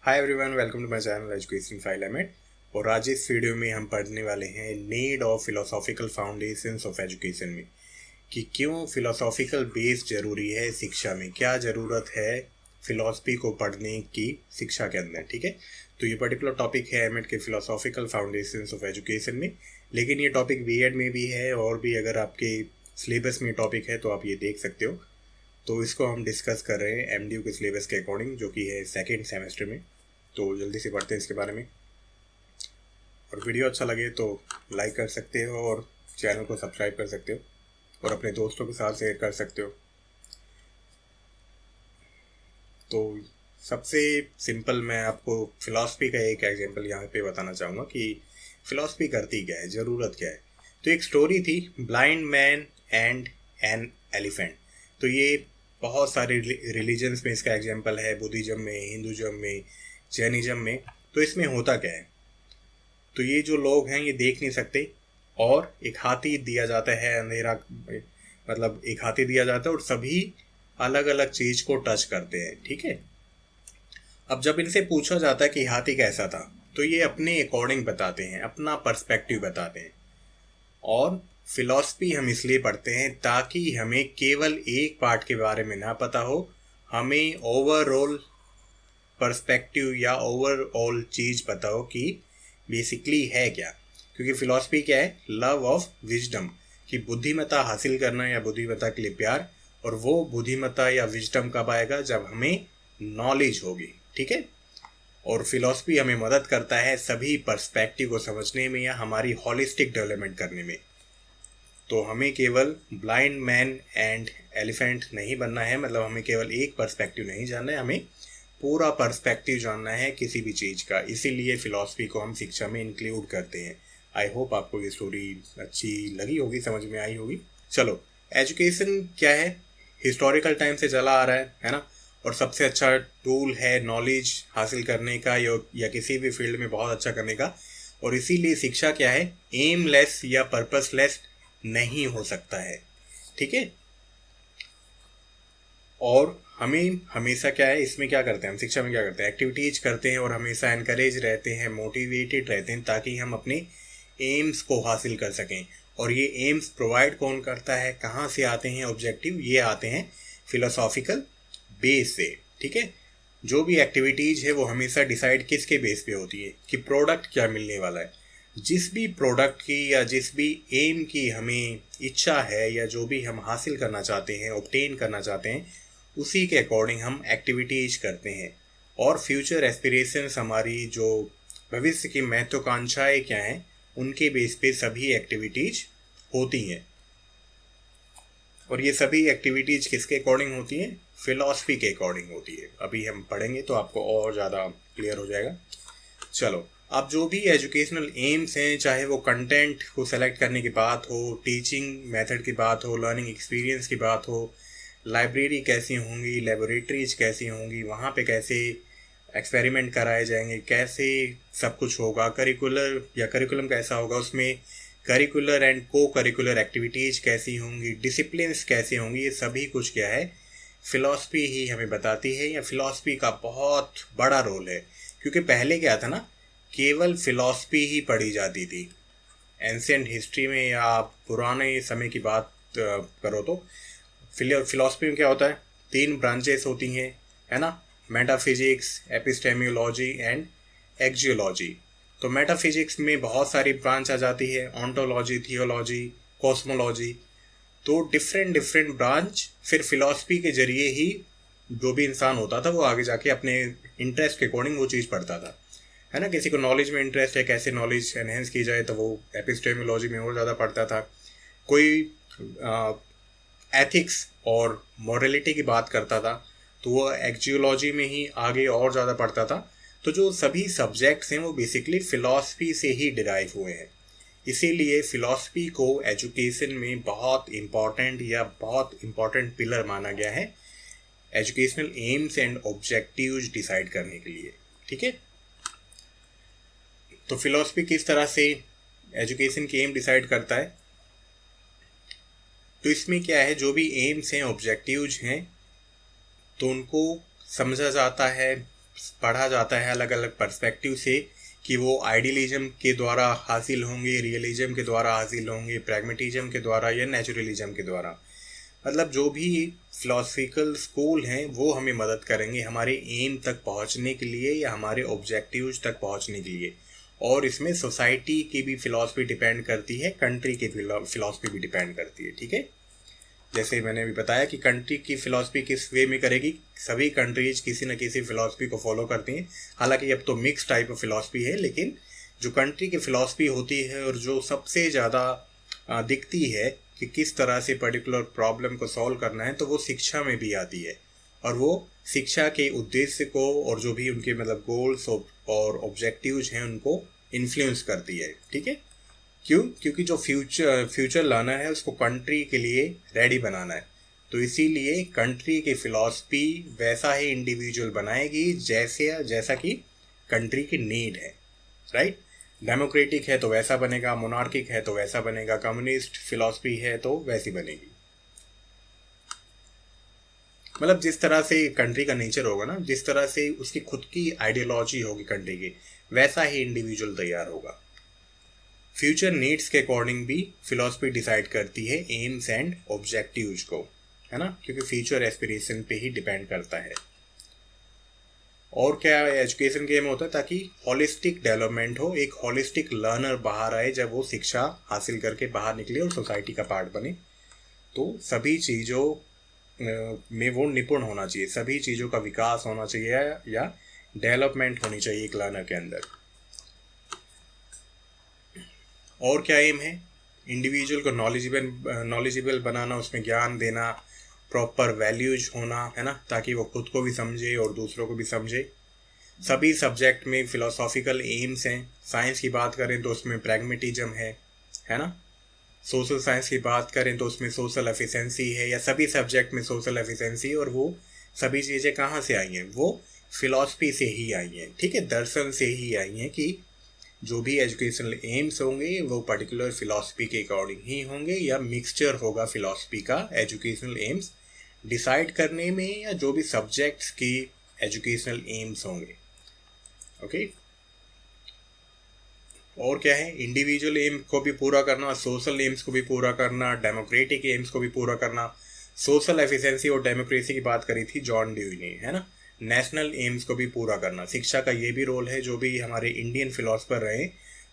Hi everyone, welcome to my channel education file emit. और आज इस वीडियो में हम पढ़ने वाले हैं need of philosophical foundations of education में, कि क्यों फिलोसॉफिकल बेस ज़रूरी है शिक्षा में, क्या ज़रूरत है फिलॉसफी को पढ़ने की शिक्षा के अंदर। ठीक है, तो ये पर्टिकुलर टॉपिक है एमिट के फिलोसॉफिकल फाउंडेशंस ऑफ एजुकेशन में। लेकिन ये टॉपिक बीएड में भी है और भी अगर आपके सिलेबस में टॉपिक है तो आप ये देख सकते हो। तो इसको हम डिस्कस कर रहे हैं एमडीयू के सिलेबस के अकॉर्डिंग, जो कि है सेकेंड सेमेस्टर में। तो जल्दी से पढ़ते हैं इसके बारे में। और वीडियो अच्छा लगे तो लाइक कर सकते हो और चैनल को सब्सक्राइब कर सकते हो और अपने दोस्तों के साथ शेयर कर सकते हो। तो सबसे सिंपल मैं आपको फिलॉसफी का एक एग्जांपल यहाँ पे बताना चाहूँगा कि फिलॉसफी करती क्या है, ज़रूरत क्या है। तो एक स्टोरी थी, blind man and an elephant. तो ये बहुत सारे रिलीजन्स में इसका एग्जांपल है, बुद्धिज़्म में, हिंदुज़्म में, जैनिज़्म में। तो इसमें होता क्या है, तो ये जो लोग हैं ये देख नहीं सकते और एक हाथी दिया जाता है, अंधेरा मतलब एक हाथी दिया जाता है और सभी अलग अलग चीज़ को टच करते हैं। ठीक है, अब जब इनसे पूछा जाता है कि हाथी कैसा था तो ये अपने अकॉर्डिंग बताते हैं, अपना पर्सपेक्टिव बताते हैं। और फिलॉसफी हम इसलिए पढ़ते हैं ताकि हमें केवल एक पार्ट के बारे में ना पता हो, हमें ओवरऑल पर्सपेक्टिव या ओवरऑल चीज़ पता हो कि बेसिकली है क्या। क्योंकि फिलॉसफी क्या है, लव ऑफ विजडम, कि बुद्धिमत्ता हासिल करना या बुद्धिमत्ता के लिए प्यार। और वो बुद्धिमत्ता या विजडम कब आएगा, जब हमें नॉलेज होगी। ठीक है, और फिलॉसफी हमें मदद करता है सभी पर्सपेक्टिव को समझने में या हमारी हॉलिस्टिक डेवलपमेंट करने में। तो हमें केवल ब्लाइंड मैन एंड एलिफेंट नहीं बनना है, मतलब हमें केवल एक पर्सपेक्टिव नहीं जानना है, हमें पूरा पर्सपेक्टिव जानना है किसी भी चीज़ का। इसीलिए फ़िलॉसफी को हम शिक्षा में इंक्लूड करते हैं। आई होप आपको ये स्टोरी अच्छी लगी होगी, समझ में आई होगी। चलो, एजुकेशन क्या है, हिस्टोरिकल टाइम से चला आ रहा है ना। और सबसे अच्छा टूल है नॉलेज हासिल करने का या किसी भी फील्ड में बहुत अच्छा करने का। और इसीलिए शिक्षा क्या है, एमलेस या पर्पसलेस नहीं हो सकता है। ठीक है, और हमें हमेशा क्या है, इसमें क्या करते हैं, हम शिक्षा में क्या करते हैं, एक्टिविटीज करते हैं और हमेशा एनकरेज रहते हैं, मोटिवेटेड रहते हैं, ताकि हम अपने एम्स को हासिल कर सकें। और ये एम्स प्रोवाइड कौन करता है, कहाँ से आते हैं ऑब्जेक्टिव, ये आते हैं फिलोसॉफिकल बेस से। ठीक है, जो भी एक्टिविटीज है वो हमेशा डिसाइड किसके बेस पे होती है, कि प्रोडक्ट क्या मिलने वाला है। जिस भी प्रोडक्ट की या जिस भी एम की हमें इच्छा है या जो भी हम हासिल करना चाहते हैं, ऑब्टेन करना चाहते हैं, उसी के अकॉर्डिंग हम एक्टिविटीज करते हैं। और फ्यूचर एस्पिरेशंस, हमारी जो भविष्य की महत्वाकांक्षाएं क्या हैं, उनके बेस पे सभी एक्टिविटीज होती हैं। और ये सभी एक्टिविटीज किसके अकॉर्डिंग होती हैं, फिलॉसफी के अकॉर्डिंग होती है। अभी हम पढ़ेंगे तो आपको और ज़्यादा क्लियर हो जाएगा। चलो, अब जो भी एजुकेशनल एम्स हैं, चाहे वो कंटेंट को सेलेक्ट करने की बात हो, टीचिंग मेथड की बात हो, लर्निंग एक्सपीरियंस की बात हो, लाइब्रेरी कैसी होंगी, लेबोरेटरीज कैसी होंगी, वहाँ पे कैसे एक्सपेरिमेंट कराए जाएंगे, कैसे सब कुछ होगा, करिकुलर या करिकुलम कैसा होगा, उसमें करिकुलर एंड को करिकुलर एक्टिविटीज़ कैसी होंगी, डिसिप्लिन्स कैसे होंगी, ये सभी कुछ क्या है, फिलॉसफी ही हमें बताती है। या फिलॉसफी का बहुत बड़ा रोल है। क्योंकि पहले क्या था ना, केवल फिलॉसफी ही पढ़ी जाती थी। एंशिएंट हिस्ट्री में या आप पुराने समय की बात करो तो फिलॉसफी में क्या होता है, 3 ब्रांचेस होती हैं, है ना, मेटाफिजिक्स, एपिस्टेमियोलॉजी एंड एक्जियोलॉजी। तो मेटाफिजिक्स में बहुत सारी ब्रांच आ जाती है, ऑन्टोलॉजी, थियोलॉजी, कॉस्मोलॉजी। तो डिफरेंट डिफरेंट ब्रांच फिर फिलॉसफी के जरिए ही जो भी इंसान होता था वो आगे जाके अपने इंटरेस्ट के अकॉर्डिंग वो चीज़ पढ़ता था, है ना। किसी को नॉलेज में इंटरेस्ट है, कैसे नॉलेज एनहेंस की जाए, तो वो एपिस्टेमियोलॉजी में और ज़्यादा पढ़ता था। कोई एथिक्स और मॉरलिटी की बात करता था तो वो एक्जियोलॉजी में ही आगे और ज़्यादा पढ़ता था। तो जो सभी सब्जेक्ट्स हैं वो बेसिकली फ़िलॉसफी से ही डिराइव हुए हैं। इसीलिए फ़िलॉसफी को एजुकेशन में बहुत इम्पॉर्टेंट या बहुत इम्पॉर्टेंट पिलर माना गया है educational AIIMS and objectives decide करने के लिए। ठीक है, तो फिलॉसफी किस तरह से एजुकेशन के एम डिसाइड करता है, तो इसमें क्या है, जो भी एम्स हैं, ऑब्जेक्टिव्स हैं, तो उनको समझा जाता है पढ़ा जाता है अलग अलग पर्सपेक्टिव से कि वो आइडियलिज्म के द्वारा हासिल होंगे, रियलिज्म के द्वारा हासिल होंगे, प्रैग्मेटिज्म के द्वारा या नेचुरलिज्म के द्वारा। मतलब जो भी फिलोसफिकल स्कूल हैं वो हमें मदद करेंगे हमारे एम तक पहुंचने के लिए या हमारे ऑब्जेक्टिव्स तक पहुंचने के लिए। और इसमें सोसाइटी की भी फिलॉसफी डिपेंड करती है, कंट्री की फिलॉसफी भी डिपेंड करती है। ठीक है, जैसे मैंने भी बताया कि कंट्री की फिलॉसफी किस वे में करेगी, सभी कंट्रीज किसी न किसी फिलॉसफी को फॉलो करती हैं। हालांकि अब तो मिक्स टाइप ऑफ फिलॉसफी है, लेकिन जो कंट्री की फिलॉसफी होती है और जो सबसे ज़्यादा दिखती है कि किस तरह से पर्टिकुलर प्रॉब्लम को सॉल्व करना है, तो वो शिक्षा में भी आती है। और वो शिक्षा के उद्देश्य को और जो भी उनके मतलब गोल्स और ऑब्जेक्टिव्स हैं उनको इन्फ्लुएंस करती है। ठीक है, क्यों? क्योंकि जो फ्यूचर लाना है उसको कंट्री के लिए रेडी बनाना है, तो इसीलिए कंट्री की फिलॉसफी वैसा ही इंडिविजुअल बनाएगी जैसा कि कंट्री की नीड है। राइट, डेमोक्रेटिक है तो वैसा बनेगा, मोनार्किक है तो वैसा बनेगा, कम्युनिस्ट फिलॉसफी है तो वैसी बनेगी। मतलब जिस तरह से कंट्री का नेचर होगा ना, जिस तरह से उसकी खुद की आइडियोलॉजी होगी कंट्री की, वैसा ही इंडिविजुअल तैयार होगा। फ्यूचर नीड्स के अकॉर्डिंग भी फिलॉसफी डिसाइड करती है एम्स एंड ऑब्जेक्टिव्स को, है ना, क्योंकि फ्यूचर एस्पिरेशन पे ही डिपेंड करता है। और क्या एजुकेशन के में होता है, ताकि हॉलिस्टिक डेवलपमेंट हो, एक हॉलिस्टिक लर्नर बाहर आए जब वो शिक्षा हासिल करके बाहर निकले और सोसाइटी का पार्ट बने। तो सभी चीज़ों में वो निपुण होना चाहिए, सभी चीज़ों का विकास होना चाहिए या डेवलपमेंट होनी चाहिए एक लर्नर के अंदर। और क्या एम है, इंडिविजुअल को नॉलेजेबल बनाना, उसमें ज्ञान देना, प्रॉपर वैल्यूज होना, है ना, ताकि वो खुद को भी समझे और दूसरों को भी समझे। सभी सब्जेक्ट में फिलोसॉफिकल एम्स हैं। साइंस की बात करें तो उसमें प्रैग्मेटिज्म है ना। सोशल साइंस की बात करें तो उसमें सोशल एफिशिएंसी है, या सभी सब्जेक्ट में सोशल एफिशिएंसी। और वो सभी चीज़ें कहाँ से आई हैं, वो फिलॉसफी से ही आई हैं। ठीक है, दर्शन से ही आई हैं कि जो भी एजुकेशनल एम्स होंगे वो पर्टिकुलर फिलॉसफी के अकॉर्डिंग ही होंगे, या मिक्सचर होगा फिलॉसफी का एजुकेशनल एम्स डिसाइड करने में, या जो भी सब्जेक्ट्स की एजुकेशनल एम्स होंगे। ओके, और क्या है, इंडिविजुअल एम को भी पूरा करना, सोशल एम्स को भी पूरा करना, डेमोक्रेटिक एम्स को भी पूरा करना। सोशल एफिशिएंसी और डेमोक्रेसी की बात करी थी जॉन ड्यूई ने, है ना। नेशनल एम्स को भी पूरा करना, शिक्षा का ये भी रोल है। जो भी हमारे इंडियन फिलोसफर रहे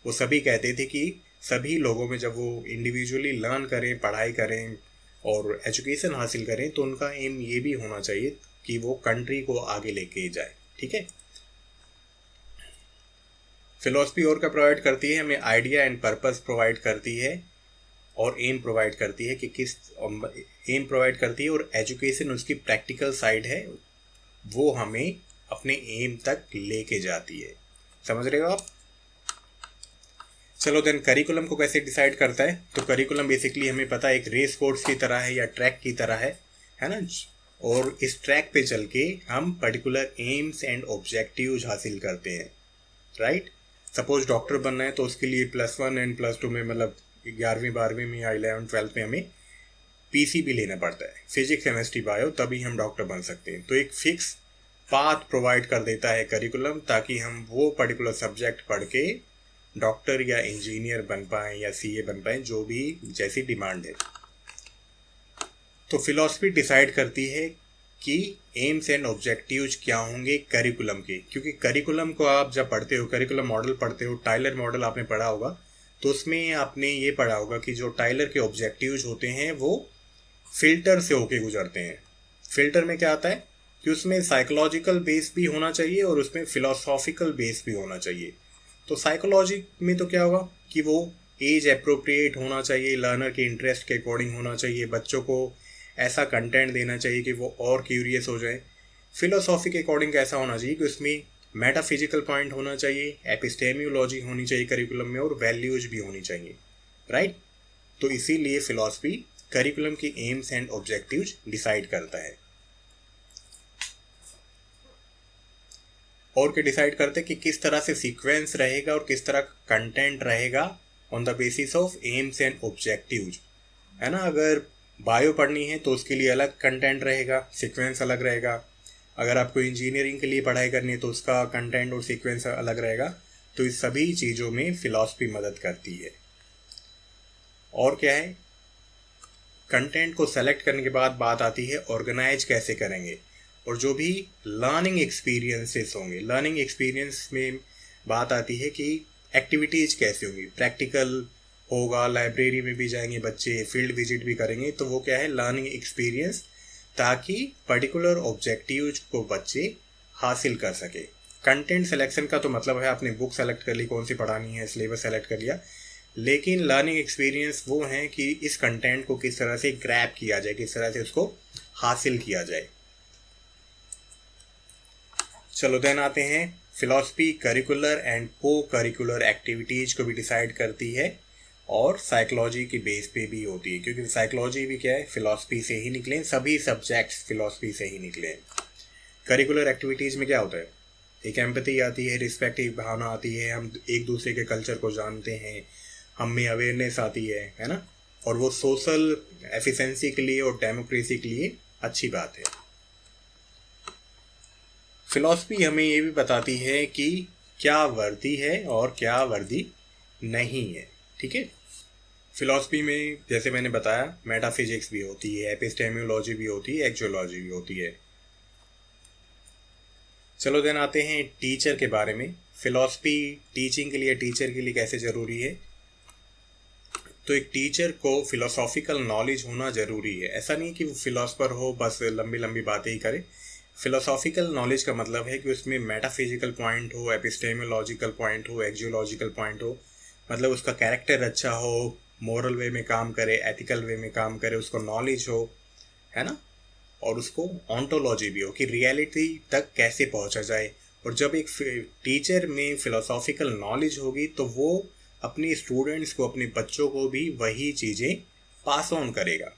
वो सभी कहते थे कि सभी लोगों में जब वो इंडिविजुअली लर्न करें, पढ़ाई करें और एजुकेशन हासिल करें, तो उनका एम ये भी होना चाहिए कि वो कंट्री को आगे लेके जाए। ठीक है, फिलोसफी और क्या प्रोवाइड करती है, हमें आइडिया एंड पर्पस प्रोवाइड करती है, और एम प्रोवाइड करती है कि किस एम प्रोवाइड करती है, और एजुकेशन उसकी प्रैक्टिकल साइड है, वो हमें अपने एम तक लेके जाती है। समझ रहे हो आप? चलो देन, करिकुलम को कैसे डिसाइड करता है? तो करिकुलम बेसिकली हमें पता है एक रेस कोर्स की तरह है या ट्रैक की तरह है ना। और इस ट्रैक पे चल के हम पर्टिकुलर एम्स एंड ऑब्जेक्टिव्स हासिल करते हैं। राइट, सपोज डॉक्टर बनना है तो उसके लिए +1 एंड +2 में, मतलब 11वीं 12वीं में या 11th 12th में हमें पीसी भी लेना पड़ता है, फिजिक्स केमिस्ट्री बायो, तभी हम डॉक्टर बन सकते हैं। तो एक फिक्स पाथ प्रोवाइड कर देता है करिकुलम, ताकि हम वो पर्टिकुलर सब्जेक्ट पढ़ के डॉक्टर या इंजीनियर बन पाएँ या सीए बन पाएँ, जो भी जैसी डिमांड है। तो फिलॉसफी डिसाइड करती है कि एम्स एंड ऑब्जेक्टिव्स क्या होंगे करिकुलम के, क्योंकि करिकुलम को आप जब पढ़ते हो, करिकुलम मॉडल पढ़ते हो, टाइलर मॉडल आपने पढ़ा होगा, तो उसमें आपने ये पढ़ा होगा कि जो टाइलर के ऑब्जेक्टिव्स होते हैं वो फिल्टर से होके गुजरते हैं। फिल्टर में क्या आता है कि उसमें साइकोलॉजिकल बेस भी होना चाहिए और उसमें फिलोसॉफिकल बेस भी होना चाहिए। तो साइकोलॉजी में तो क्या होगा कि वो एज अप्रोप्रिएट होना चाहिए, लर्नर के इंटरेस्ट के अकॉर्डिंग होना चाहिए, बच्चों को ऐसा कंटेंट देना चाहिए कि वो और क्यूरियस हो जाए। फिलोसॉफी के अकॉर्डिंग कैसा होना चाहिए कि उसमें मेटाफिजिकल पॉइंट होना चाहिए, एपिस्टेमियोलॉजी होनी चाहिए करिकुलम में, और वैल्यूज भी होनी चाहिए। राइट, तो इसीलिए फिलॉसफी करिकुलम की एम्स एंड ऑब्जेक्टिव्स डिसाइड करता है। और क्या डिसाइड करते हैं कि किस तरह से सीक्वेंस रहेगा और किस तरह कंटेंट रहेगा on the basis of AIIMS and objectives, है ना। अगर बायो पढ़नी है तो उसके लिए अलग कंटेंट रहेगा, सीक्वेंस अलग रहेगा। अगर आपको इंजीनियरिंग के लिए पढ़ाई करनी है तो उसका कंटेंट और सीक्वेंस अलग रहेगा। तो इस सभी चीज़ों में फिलॉसफी मदद करती है। और क्या है, कंटेंट को सेलेक्ट करने के बाद बात आती है ऑर्गेनाइज कैसे करेंगे। और जो भी लर्निंग एक्सपीरियंसेस होंगे, लर्निंग एक्सपीरियंस में बात आती है कि एक्टिविटीज कैसे होंगी। प्रैक्टिकल होगा, लाइब्रेरी में भी जाएंगे बच्चे, फील्ड विजिट भी करेंगे, तो वो क्या है, लर्निंग एक्सपीरियंस, ताकि पर्टिकुलर ऑब्जेक्टिव्स को बच्चे हासिल कर सके। कंटेंट सिलेक्शन का तो मतलब है आपने बुक सेलेक्ट कर ली, कौन सी पढ़ानी है, सिलेबस सेलेक्ट कर लिया। लेकिन लर्निंग एक्सपीरियंस वो है कि इस कंटेंट को किस तरह से ग्रैब किया जाए, किस तरह से उसको हासिल किया जाए। चलो देन आते हैं, फिलॉसफी करिकुलर एंड को करिकुलर एक्टिविटीज को भी डिसाइड करती है और साइकोलॉजी की बेस पे भी होती है, क्योंकि साइकोलॉजी भी क्या है, फिलॉसफी से ही निकले, सभी सब्जेक्ट्स फिलॉसफी से ही निकले। करिकुलर एक्टिविटीज़ में क्या होता है, एक एम्पैथी आती है, रिस्पेक्ट की भावना आती है, हम एक दूसरे के कल्चर को जानते हैं, हम में अवेयरनेस आती है ना, और वो सोशल एफिशिएंसी के लिए और डेमोक्रेसी के लिए अच्छी बात है। फिलॉसफी हमें ये भी बताती है कि क्या वर्दी है और क्या वर्दी नहीं है। ठीक है, फिलॉसफी में जैसे मैंने बताया मेटाफिजिक्स भी होती है, एपिस्टेमियोलॉजी भी होती है, एक्जियोलॉजी भी होती है। चलो देन आते हैं टीचर के बारे में। फिलॉसफी टीचिंग के लिए, टीचर के लिए कैसे ज़रूरी है। तो एक टीचर को फिलोसॉफिकल नॉलेज होना ज़रूरी है। ऐसा नहीं कि वो फिलोसफर हो बस लंबी लंबी बातें ही करे। फिलोसॉफिकल नॉलेज का मतलब है कि उसमें मेटाफिजिकल पॉइंट हो, एपिस्टेमोलॉजिकल पॉइंट हो, एक्जियोलॉजिकल पॉइंट हो, मतलब उसका कैरेक्टर अच्छा हो, मोरल वे में काम करे, एथिकल वे में काम करे, उसको नॉलेज हो, है ना, और उसको ऑन्टोलॉजी भी हो कि रियलिटी तक कैसे पहुंचा जाए। और जब एक टीचर में फिलोसॉफिकल नॉलेज होगी तो वो अपने स्टूडेंट्स को, अपने बच्चों को भी वही चीज़ें पास ऑन करेगा।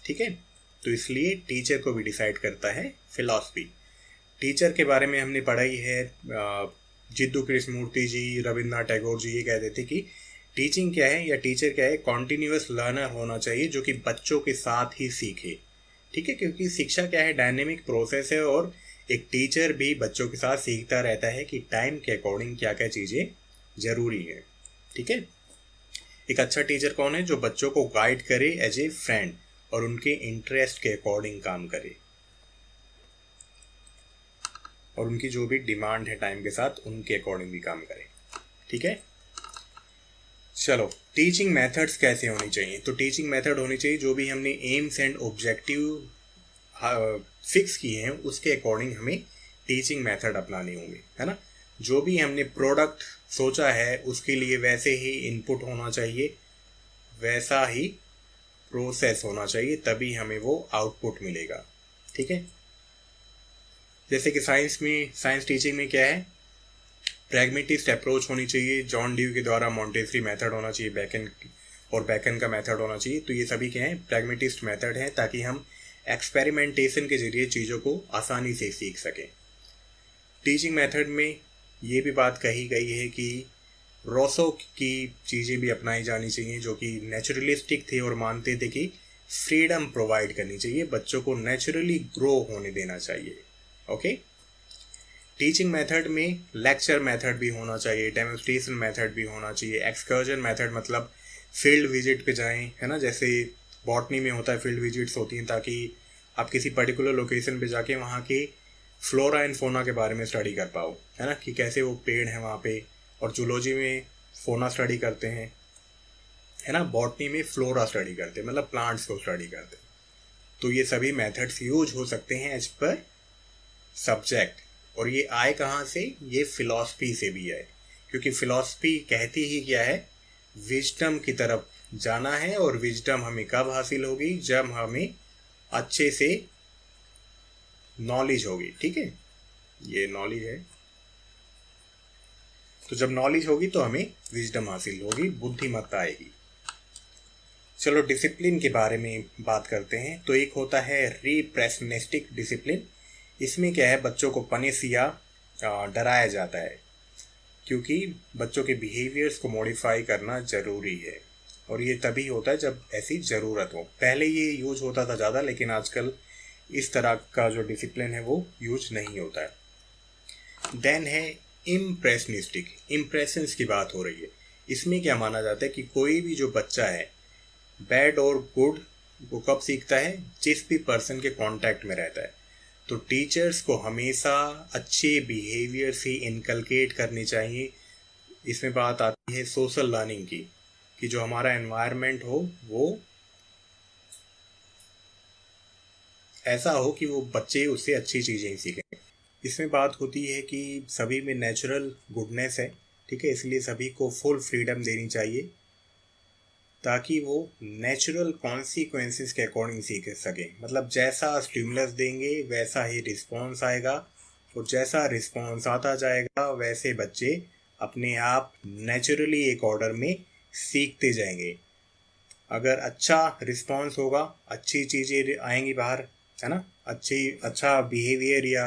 ठीक है, तो इसलिए टीचर को भी डिसाइड करता है फिलॉसफी। टीचर के बारे में हमने पढ़ाई है, जिद्दू कृष्णमूर्ति जी, रविन्द्रनाथ टैगोर जी ये कहते थे कि टीचिंग क्या है या टीचर क्या है, कॉन्टिन्यूअस लर्नर होना चाहिए जो कि बच्चों के साथ ही सीखे। ठीक है, क्योंकि शिक्षा क्या है, डायनेमिक प्रोसेस है, और एक टीचर भी बच्चों के साथ सीखता रहता है कि टाइम के अकॉर्डिंग क्या क्या चीज़ें ज़रूरी है। ठीक है, एक अच्छा टीचर कौन है, जो बच्चों को गाइड करे एज ए फ्रेंड और उनके इंटरेस्ट के अकॉर्डिंग काम करे, और उनकी जो भी डिमांड है टाइम के साथ उनके अकॉर्डिंग भी काम करे। ठीक है, चलो टीचिंग मेथड्स कैसे होनी चाहिए। तो टीचिंग मेथड होनी चाहिए जो भी हमने एम्स एंड ऑब्जेक्टिव फिक्स किए हैं उसके अकॉर्डिंग हमें टीचिंग मेथड अपनानी होंगी, है ना। जो भी हमने प्रोडक्ट सोचा है उसके लिए वैसे ही इनपुट होना चाहिए, वैसा ही प्रोसेस होना चाहिए, तभी हमें वो आउटपुट मिलेगा। ठीक है, जैसे कि साइंस टीचिंग में क्या है, प्रैग्मेटिस्ट अप्रोच होनी चाहिए, जॉन ड्यू के द्वारा मॉन्टेसरी मेथड होना चाहिए, बैकन का मेथड होना चाहिए। तो ये सभी क्या हैं, प्रैग्मेटिस्ट मेथड हैं, ताकि हम एक्सपेरिमेंटेशन के जरिए चीज़ों को आसानी से सीख सकें। टीचिंग मेथड में ये भी बात कही गई है कि रोसो की चीज़ें भी अपनाई जानी चाहिए, जो कि नेचुरलिस्टिक थे और मानते थे कि फ्रीडम प्रोवाइड करनी चाहिए, बच्चों को नेचुरली ग्रो होने देना चाहिए। ओके, टीचिंग मेथड में लेक्चर मेथड भी होना चाहिए, डेमोन्स्ट्रेशन मेथड भी होना चाहिए, एक्सकर्जन मेथड मतलब फील्ड विजिट पे जाएं, है ना, जैसे बॉटनी में होता है, फील्ड विजिट्स होती हैं ताकि आप किसी पर्टिकुलर लोकेशन पे जाके वहाँ के फ्लोरा एंड फोना के बारे में स्टडी कर पाओ, है ना, कि कैसे वो पेड़ हैं वहाँ पे। और जूलॉजी में फोना स्टडी करते हैं, है ना, बॉटनी में फ्लोरा स्टडी करते हैं, मतलब प्लांट्स को स्टडी करते हैं। तो ये सभी मेथड्स यूज हो सकते हैं एज पर सब्जेक्ट। और ये आए कहाँ से, ये फिलॉसफी से भी आए, क्योंकि फिलॉसफी कहती ही क्या है, विजडम की तरफ जाना है। और विजडम हमें कब हासिल होगी, जब हमें अच्छे से नॉलेज होगी। ठीक है, ये नॉलेज है, तो जब नॉलेज होगी तो हमें विजडम हासिल होगी, बुद्धिमत्ता आएगी। चलो डिसिप्लिन के बारे में बात करते हैं। तो एक होता है रिप्रेशनिस्टिक डिसिप्लिन। इसमें क्या है, बच्चों को पनिश या डराया जाता है, क्योंकि बच्चों के बिहेवियर्स को मॉडिफाई करना ज़रूरी है, और ये तभी होता है जब ऐसी ज़रूरत हो। पहले ये यूज होता था ज़्यादा, लेकिन आजकल इस तरह का जो डिसिप्लिन है वो यूज नहीं होता है। देन है इम्प्रेशनिस्टिक, इम्प्रेशंस की बात हो रही है। इसमें क्या माना जाता है कि कोई भी जो बच्चा है बैड और गुड वो कब सीखता है, जिस भी पर्सन के कांटेक्ट में रहता है। तो टीचर्स को हमेशा अच्छे बिहेवियर से इनकलकेट करनी चाहिए। इसमें बात आती है सोशल लर्निंग की, कि जो हमारा एनवायरनमेंट हो वो ऐसा हो कि वो बच्चे उससे अच्छी चीज़ें ही सीखें। इसमें बात होती है कि सभी में नेचुरल गुडनेस है, ठीक है, इसलिए सभी को फुल फ्रीडम देनी चाहिए ताकि वो नेचुरल कॉन्सिक्वेंसेस के अकॉर्डिंग सीख सकें। मतलब जैसा स्टिमुलस देंगे वैसा ही रिस्पॉन्स आएगा, और जैसा रिस्पॉन्स आता जाएगा वैसे बच्चे अपने आप नेचुरली एक ऑर्डर में सीखते जाएंगे। अगर अच्छा रिस्पॉन्स होगा, अच्छी चीज़ें आएंगी बाहर, है ना, अच्छा बिहेवियर या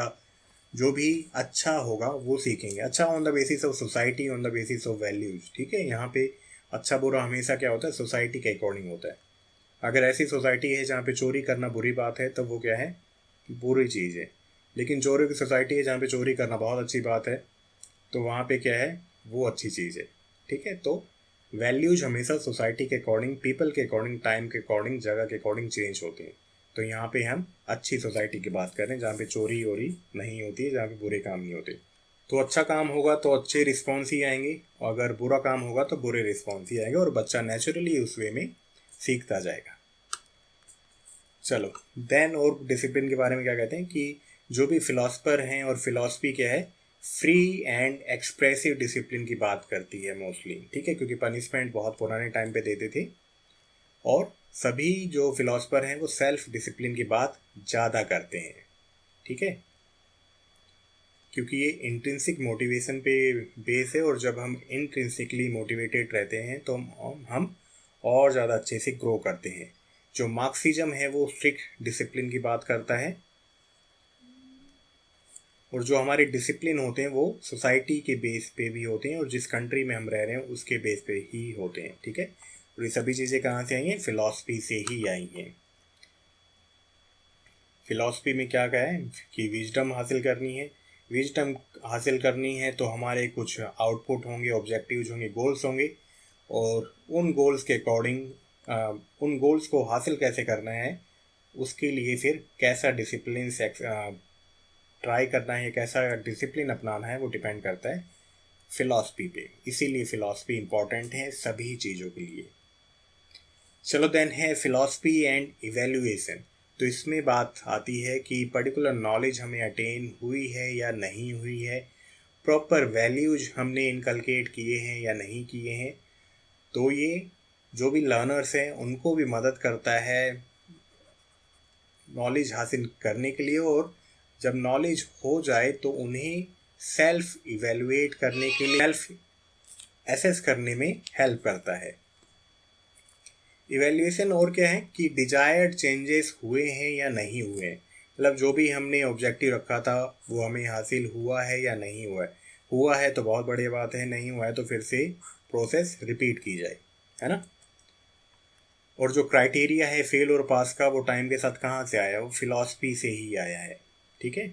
जो भी अच्छा होगा वो सीखेंगे। अच्छा on the basis of society, on the basis of values, ठीक है। यहाँ पे अच्छा बुरा हमेशा क्या होता है, सोसाइटी के अकॉर्डिंग होता है। अगर ऐसी सोसाइटी है जहाँ पे चोरी करना बुरी बात है, तो वो क्या है, बुरी चीज़ है। लेकिन चोरी की सोसाइटी है जहाँ पे चोरी करना बहुत अच्छी बात है, तो वहाँ पे क्या है, वो अच्छी चीज़ है, ठीक है। तो वैल्यूज हमेशा सोसाइटी के अकॉर्डिंग, पीपल के अकॉर्डिंग, टाइम के अकॉर्डिंग, जगह के अकॉर्डिंग चेंज होते हैं। तो यहाँ पे हम अच्छी सोसाइटी की बात कर रहे हैं जहाँ पे चोरी वोरी नहीं होती है, जहाँ पे बुरे काम नहीं होते। तो अच्छा काम होगा तो अच्छे रिस्पॉन्स ही आएंगे, और अगर बुरा काम होगा तो बुरे रिस्पॉन्स ही आएंगे, और बच्चा नेचुरली उस वे में सीखता जाएगा। चलो, देन और डिसिप्लिन के बारे में क्या कहते हैं कि जो भी फिलोसफर हैं, और फिलॉसफी क्या है, फ्री एंड एक्सप्रेसिव डिसिप्लिन की बात करती है मोस्टली, ठीक है, क्योंकि पनिशमेंट बहुत पुराने टाइम पे देते थे, और सभी जो फिलोसफर हैं वो सेल्फ डिसिप्लिन की बात ज़्यादा करते हैं, ठीक है, क्योंकि ये इंट्रिंसिक मोटिवेशन पे बेस है, और जब हम इंट्रिंसिकली मोटिवेटेड रहते हैं तो हम और ज़्यादा अच्छे से ग्रो करते हैं। जो मार्क्सिज्म है वो स्ट्रिक्ट डिसिप्लिन की बात करता है, और जो हमारे डिसिप्लिन होते हैं वो सोसाइटी के बेस पे भी होते हैं, और जिस कंट्री में हम रह रहे हैं उसके बेस पे ही होते हैं, ठीक है। और ये सभी चीज़ें कहाँ से आई हैं, फिलॉसफी से ही आई हैं। फिलॉसफी में क्या कहा है कि विजडम हासिल करनी है। विजडम हासिल करनी है तो हमारे कुछ आउटपुट होंगे, ऑब्जेक्टिव्स होंगे, गोल्स होंगे, और उन गोल्स के अकॉर्डिंग उन गोल्स को हासिल कैसे करना है, उसके लिए फिर कैसा डिसिप्लिन से ट्राई करना है, कैसा डिसिप्लिन अपनाना है, वो डिपेंड करता है फिलॉसफी पे। इसीलिए फिलॉसफी इम्पॉर्टेंट है सभी चीज़ों के लिए। चलो, देन है फिलॉसफी एंड इवेल्युएशन। तो इसमें बात आती है कि पर्टिकुलर नॉलेज हमें अटेन हुई है या नहीं हुई है, प्रॉपर वैल्यूज हमने इनकलकेट किए हैं या नहीं किए हैं। तो ये जो भी लर्नर्स हैं उनको भी मदद करता है नॉलेज हासिल करने के लिए, और जब नॉलेज हो जाए तो उन्हें सेल्फ इवेलुएट करने के लिए, सेल्फ एसेस करने में हेल्प करता है। इवेल्युएशन और क्या है कि डिजायर्ड चेंजेस हुए हैं या नहीं हुए हैं, मतलब जो भी हमने ऑब्जेक्टिव रखा था वो हमें हासिल हुआ है या नहीं हुआ है। हुआ है तो बहुत बढ़िया बात है, नहीं हुआ है तो फिर से प्रोसेस रिपीट की जाए, है ना। और जो क्राइटेरिया है फेल और पास का, वो टाइम के साथ कहाँ से आया, वो फिलॉसफी से ही आया है, ठीक है।